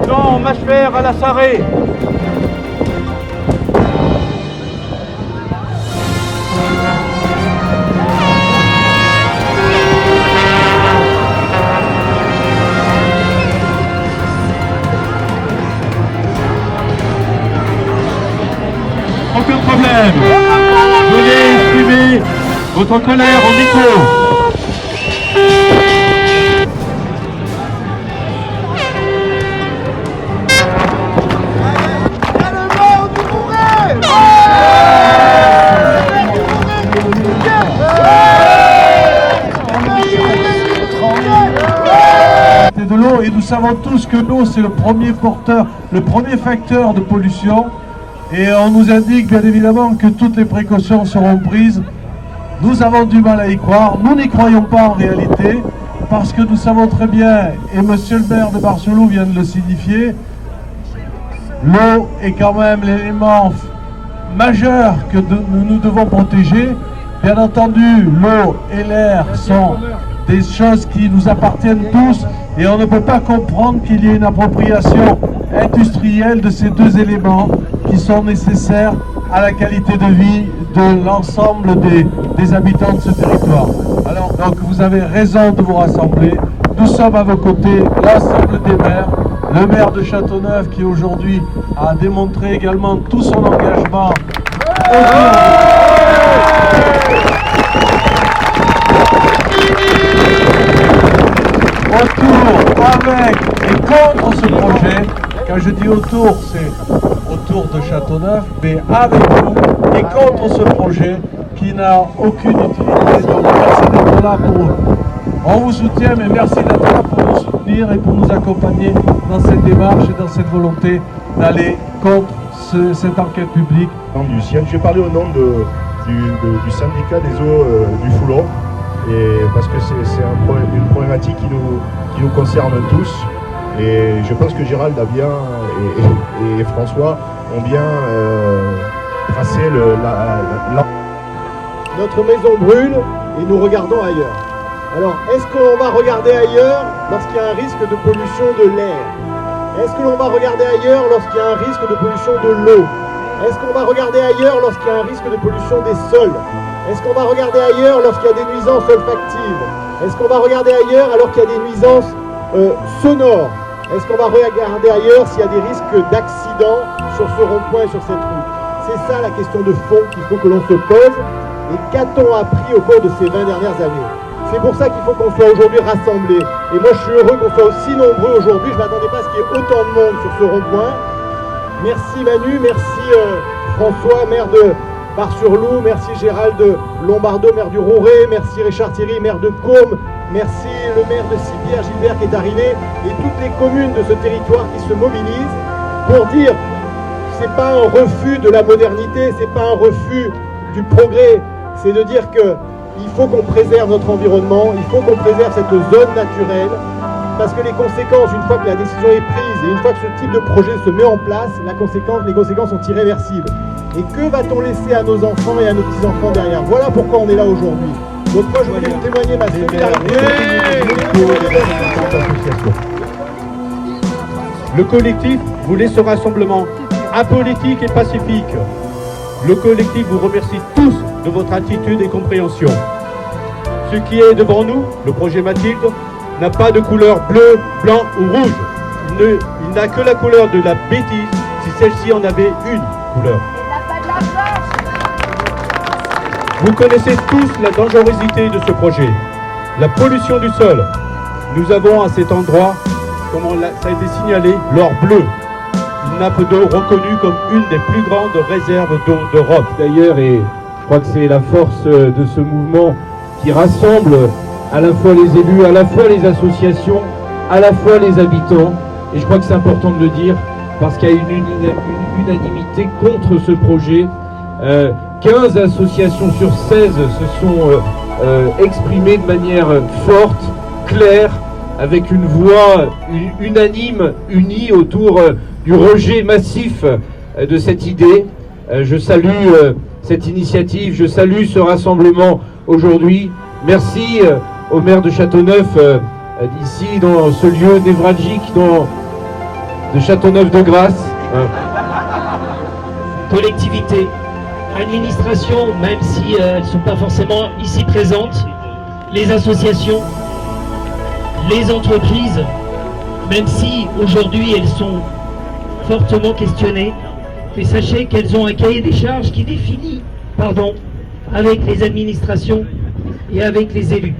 Non, Mâchefer à la Sarré. Aucun problème. Veuillez exprimer votre colère au micro. De l'eau, et nous savons tous que l'eau c'est le premier porteur, le premier facteur de pollution, et on nous indique bien évidemment que toutes les précautions seront prises. Nous avons du mal à y croire, nous n'y croyons pas en réalité, parce que nous savons très bien, et monsieur le maire de Bar-sur-Loup vient de le signifier, l'eau est quand même l'élément majeur que nous devons protéger. Bien entendu, l'eau et l'air sont des choses qui nous appartiennent tous, et on ne peut pas comprendre qu'il y ait une appropriation industrielle de ces deux éléments qui sont nécessaires à la qualité de vie de l'ensemble des habitants de ce territoire. Alors donc vous avez raison de vous rassembler, nous sommes à vos côtés, l'ensemble des maires, le maire de Châteauneuf qui aujourd'hui a démontré également tout son engagement autour, avec et contre ce projet. Quand je dis autour, c'est autour de Châteauneuf, mais avec vous et contre ce projet qui n'a aucune utilité. Donc merci d'être là pour eux. On vous soutient, mais merci d'être là pour nous soutenir et pour nous accompagner dans cette démarche et dans cette volonté d'aller contre cette enquête publique. Du Sienne, j'ai parlé au nom du syndicat des eaux du Foulon, et parce que c'est une problématique qui nous concerne tous. Et je pense que Gérald a bien et François ont bien tracé Notre maison brûle et nous regardons ailleurs. Alors, est-ce qu'on va regarder ailleurs lorsqu'il y a un risque de pollution de l'air? Est-ce que l'on va regarder ailleurs lorsqu'il y a un risque de pollution de l'eau? Est-ce qu'on va regarder ailleurs lorsqu'il y a un risque de pollution des sols? Est-ce qu'on va regarder ailleurs lorsqu'il y a des nuisances olfactives? Est-ce qu'on va regarder ailleurs alors qu'il y a des nuisances sonores? Est-ce qu'on va regarder ailleurs s'il y a des risques d'accident sur ce rond-point et sur cette route? C'est ça la question de fond qu'il faut que l'on se pose. Et qu'a-t-on appris au cours de ces 20 dernières années? C'est pour ça qu'il faut qu'on soit aujourd'hui rassemblés. Et moi je suis heureux qu'on soit aussi nombreux aujourd'hui. Je ne m'attendais pas à ce qu'il y ait autant de monde sur ce rond-point. Merci Manu, merci François, maire de Bar-sur-Loup, merci Gérald Lombardo, maire du Rouret, merci Richard Thierry, maire de Côme, merci le maire de Sibillère, Gilbert qui est arrivé, et toutes les communes de ce territoire qui se mobilisent pour dire c'est pas un refus de la modernité, c'est pas un refus du progrès, c'est de dire qu'il faut qu'on préserve notre environnement, il faut qu'on préserve cette zone naturelle, parce que les conséquences, une fois que la décision est prise et une fois que ce type de projet se met en place, les conséquences sont irréversibles. Et que va-t-on laisser à nos enfants et à nos petits-enfants derrière? Voilà pourquoi on est là aujourd'hui. Donc moi je voulais vous témoigner ma solidarité. Le collectif voulait ce rassemblement apolitique et pacifique. Le collectif vous remercie tous de votre attitude et compréhension. Ce qui est devant nous, le projet Mathilde, n'a pas de couleur bleu, blanc ou rouge. Il n'a que la couleur de la bêtise si celle-ci en avait une couleur. Vous connaissez tous la dangerosité de ce projet. La pollution du sol. Nous avons à cet endroit, comme ça a été signalé, l'or bleu. Une nappe d'eau reconnue comme une des plus grandes réserves d'eau d'Europe. D'ailleurs, et je crois que c'est la force de ce mouvement qui rassemble à la fois les élus, à la fois les associations, à la fois les habitants. Et je crois que c'est important de le dire, parce qu'il y a une unanimité contre ce projet. 15 associations sur 16 se sont exprimées de manière forte, claire, avec une voix unanime, unie autour du rejet massif de cette idée. Je salue cette initiative, je salue ce rassemblement aujourd'hui. Merci au maire de Châteauneuf, ici dans ce lieu névralgique de Châteauneuf-de-Grasse. Collectivité, administration, même si elles ne sont pas forcément ici présentes, les associations, les entreprises, même si aujourd'hui elles sont fortement questionnées, mais sachez qu'elles ont un cahier des charges qui définit, avec les administrations et avec les élus.